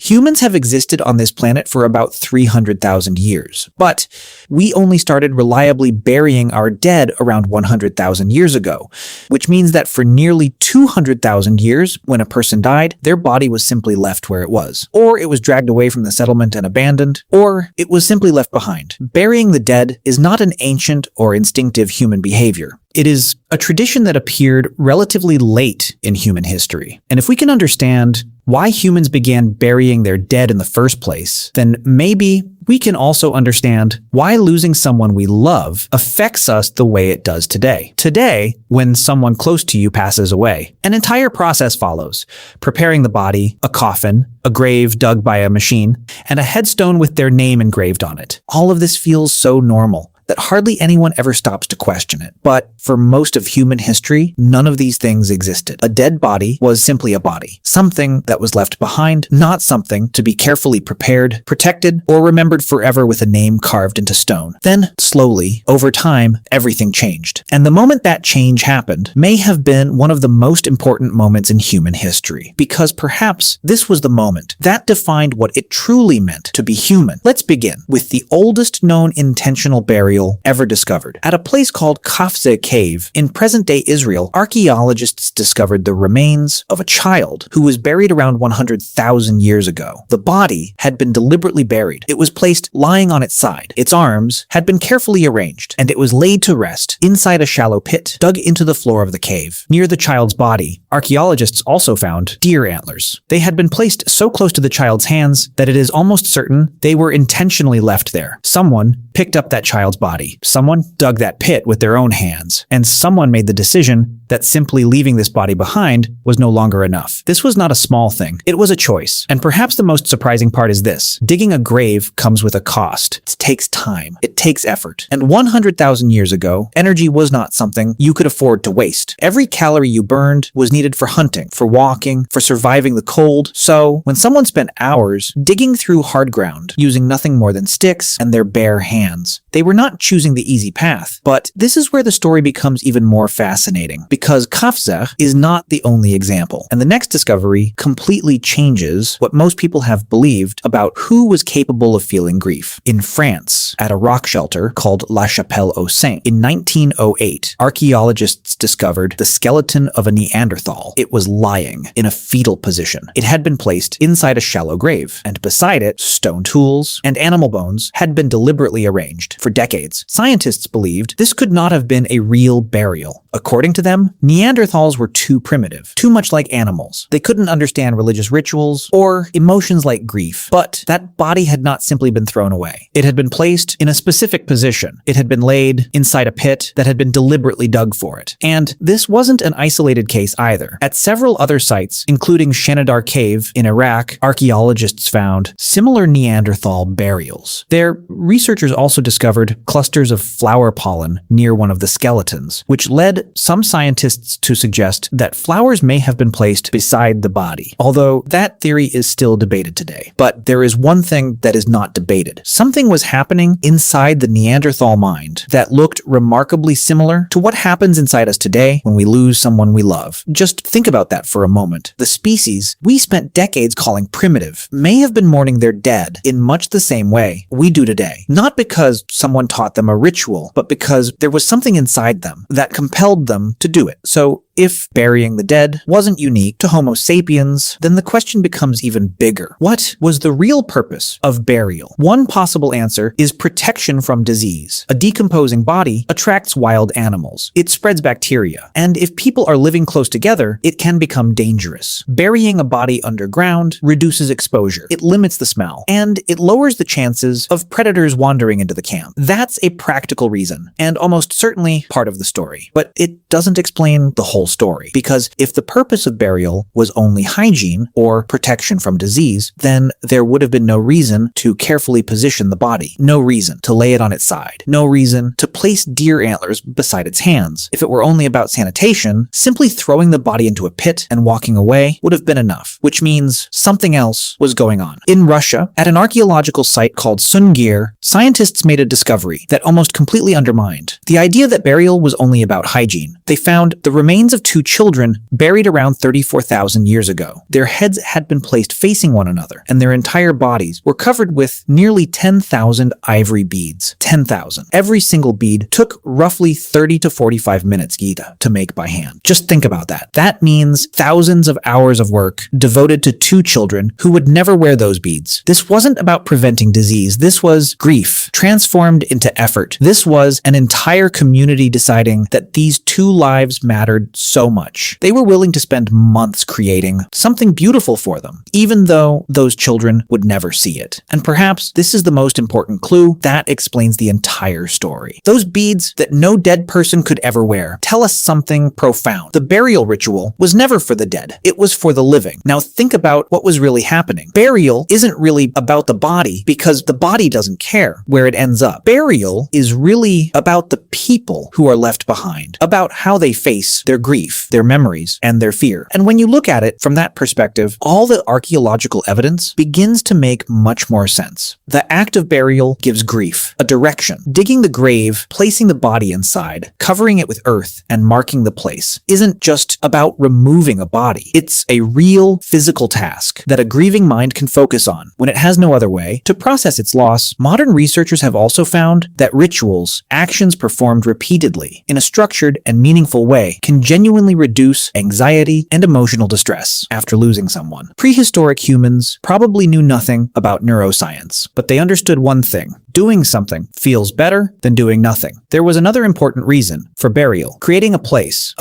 Humans have existed on this planet for about 300,000 years, but we only started reliably burying our dead around 100,000 years ago, which means that for nearly 200,000 years, when a person died, their body was simply left where it was. Or it was dragged away from the settlement and abandoned, or it was simply left behind. Burying the dead is not an ancient or instinctive human behavior. It is a tradition that appeared relatively late in human history. And if we can understand why humans began burying their dead in the first place, then maybe we can also understand why losing someone we love affects us the way it does today. Today, when someone close to you passes away, an entire process follows: preparing the body, a coffin, a grave dug by a machine, and a headstone with their name engraved on it. All of this feels so normal that hardly anyone ever stops to question it. But for most of human history, none of these things existed. A dead body was simply a body, something that was left behind, not something to be carefully prepared, protected, or remembered forever with a name carved into stone. Then, slowly, over time, everything changed. And the moment that change happened may have been one of the most important moments in human history, because perhaps this was the moment that defined what it truly meant to be human. Let's begin with the oldest known intentional burial ever discovered. At a place called Qafzeh Cave in present-day Israel, archaeologists discovered the remains of a child who was buried around 100,000 years ago. The body had been deliberately buried. It was placed lying on its side. Its arms had been carefully arranged, and it was laid to rest inside a shallow pit dug into the floor of the cave. Near the child's body, archaeologists also found deer antlers. They had been placed so close to the child's hands that it is almost certain they were intentionally left there. Someone picked up that child's body. Someone dug that pit with their own hands, and someone made the decision that simply leaving this body behind was no longer enough. This was not a small thing. It was a choice. And perhaps the most surprising part is this: digging a grave comes with a cost. It takes time. It takes effort. And 100,000 years ago, energy was not something you could afford to waste. Every calorie you burned was needed for hunting, for walking, for surviving the cold. So, when someone spent hours digging through hard ground, using nothing more than sticks and their bare hands, they were not choosing the easy path. But this is where the story becomes even more fascinating, because Qafzeh is not the only example. And the next discovery completely changes what most people have believed about who was capable of feeling grief. In France, at a rock shelter called La Chapelle-aux-Saints, in 1908, archaeologists discovered the skeleton of a Neanderthal. It was lying in a fetal position. It had been placed inside a shallow grave, and beside it, stone tools and animal bones had been deliberately arranged. For decades, scientists believed this could not have been a real burial. According to them, Neanderthals were too primitive, too much like animals. They couldn't understand religious rituals or emotions like grief. But that body had not simply been thrown away. It had been placed in a specific position. It had been laid inside a pit that had been deliberately dug for it. And this wasn't an isolated case either. At several other sites, including Shanidar Cave in Iraq, archaeologists found similar Neanderthal burials. Their researchers also discovered clusters of flower pollen near one of the skeletons, which led some scientists to suggest that flowers may have been placed beside the body, although that theory is still debated today. But there is one thing that is not debated. Something was happening inside the Neanderthal mind that looked remarkably similar to what happens inside us today when we lose someone we love. Just think about that for a moment. The species we spent decades calling primitive may have been mourning their dead in much the same way we do today. Not because someone taught them a ritual, but because there was something inside them that compelled them to do it. So if burying the dead wasn't unique to Homo sapiens, then the question becomes even bigger. What was the real purpose of burial? One possible answer is protection from disease. A decomposing body attracts wild animals. It spreads bacteria. And if people are living close together, it can become dangerous. Burying a body underground reduces exposure. It limits the smell. And it lowers the chances of predators wandering into the camp. That's a practical reason, and almost certainly part of the story. But it doesn't explain the whole story, because if the purpose of burial was only hygiene or protection from disease, then there would have been no reason to carefully position the body, no reason to lay it on its side, no reason to place deer antlers beside its hands. If it were only about sanitation, simply throwing the body into a pit and walking away would have been enough, which means something else was going on. In Russia, at an archaeological site called Sungir, scientists made a discovery that almost completely undermined the idea that burial was only about hygiene. They found the remains of two children buried around 34,000 years ago. Their heads had been placed facing one another, and their entire bodies were covered with nearly 10,000 ivory beads. 10,000. Every single bead took roughly 30 to 45 minutes, Gita, to make by hand. Just think about that. That means thousands of hours of work devoted to two children who would never wear those beads. This wasn't about preventing disease. This was grief transformed into effort. This was an entire community deciding that these two lives mattered so much. They were willing to spend months creating something beautiful for them, even though those children would never see it. And perhaps this is the most important clue that explains the entire story. Those beads that no dead person could ever wear tell us something profound. The burial ritual was never for the dead. It was for the living. Now think about what was really happening. Burial isn't really about the body because the body doesn't care where it ends up. Burial is really about the people who are left behind, about how they face their grief, their memories, and their fear. And when you look at it from that perspective, all the archaeological evidence begins to make much more sense. The act of burial gives grief a direction. Digging the grave, placing the body inside, covering it with earth, and marking the place isn't just about removing a body. It's a real physical task that a grieving mind can focus on when it has no other way to process its loss. Modern researchers have also found that rituals, actions performed repeatedly in a structured and meaningful way, can genuinely reduce anxiety and emotional distress after losing someone. Prehistoric humans probably knew nothing about neuroscience, but they understood one thing: doing something feels better than doing nothing. There was another important reason for burial: creating a place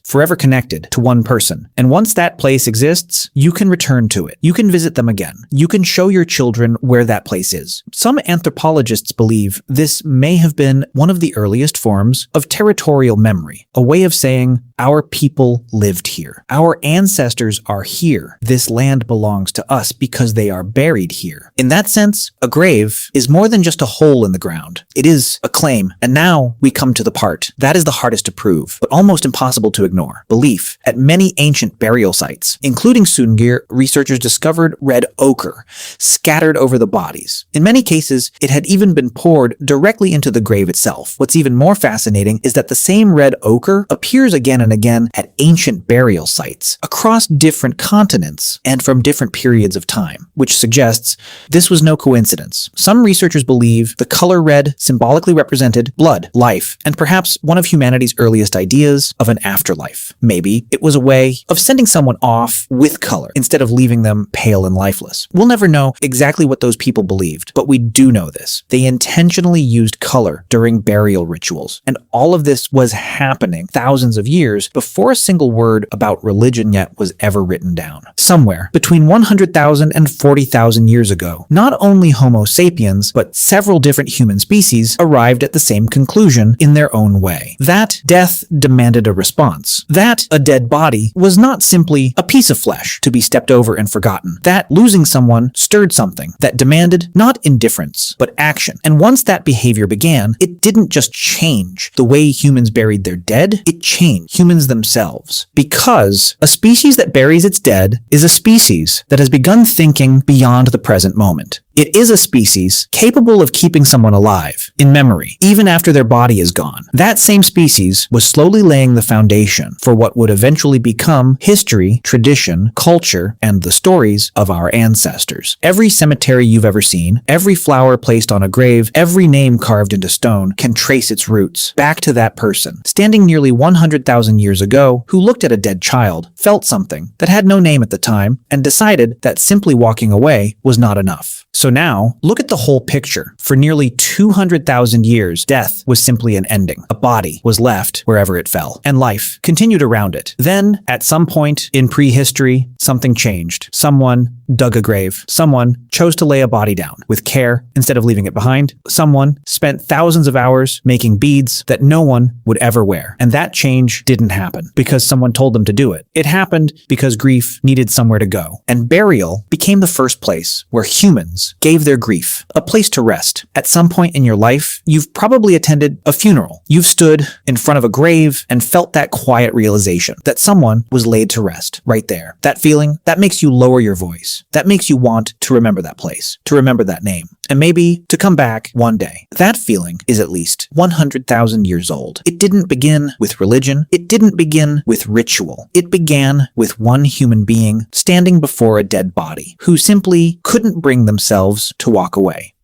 forever connected to one person. And once that place exists, you can return to it. You can visit them again. You can show your children where that place is. Some anthropologists believe this may have been one of the earliest forms of territorial memory, a way of saying, our people lived here. Our ancestors are here. This land belongs to us because they are buried here. In that sense, a grave is more than just a hole in the ground. It is a claim. And now we come to the part that is the hardest to prove, but almost impossible to ignore: belief. At many ancient burial sites, including Sungir, researchers discovered red ochre scattered over the bodies. In many cases, it had even been poured directly into the grave itself. What's even more fascinating is that the same red ochre appears again and again at ancient burial sites across different continents and from different periods of time, which suggests this was no coincidence. Some researchers believe the color red symbolically represented blood, life, and perhaps one of humanity's earliest ideas of an afterlife. Maybe it was a way of sending someone off with color instead of leaving them pale and lifeless. We'll never know exactly what those people believed, but we do know this: they intentionally used color during burial rituals, and all of this was happening thousands of years before a single word about religion yet was ever written down. Somewhere between 100,000 and 40,000 years ago, not only Homo sapiens, but several different human species arrived at the same conclusion in their own way: that death demanded a response, that a dead body was not simply a piece of flesh to be stepped over and forgotten, that losing someone stirred something that demanded not indifference, but action. And once that behavior began, it didn't just change the way humans buried their dead, it changed humans themselves. Because a species that buries its dead is a species that has begun thinking beyond the present moment. It is a species capable of keeping someone alive, in memory, even after their body is gone. That same species was slowly laying the foundation for what would eventually become history, tradition, culture, and the stories of our ancestors. Every cemetery you've ever seen, every flower placed on a grave, every name carved into stone can trace its roots back to that person, standing nearly 100,000 years ago, who looked at a dead child, felt something that had no name at the time, and decided that simply walking away was not enough. So now, look at the whole picture. For nearly 200,000 years, death was simply an ending. A body was left wherever it fell, and life continued around it. Then, at some point in prehistory, something changed. Someone dug a grave. Someone chose to lay a body down with care instead of leaving it behind. Someone spent thousands of hours making beads that no one would ever wear. And that change didn't happen because someone told them to do it. It happened because grief needed somewhere to go. And burial became the first place where humans gave their grief a place to rest. At some point in your life, you've probably attended a funeral. You've stood in front of a grave and felt that quiet realization that someone was laid to rest right there. That feeling, that makes you lower your voice. That makes you want to remember that place, to remember that name. and maybe to come back one day. That feeling is at least 100,000 years old. It didn't begin with religion. It didn't begin with ritual. It began with one human being standing before a dead body who simply couldn't bring themselves to walk away.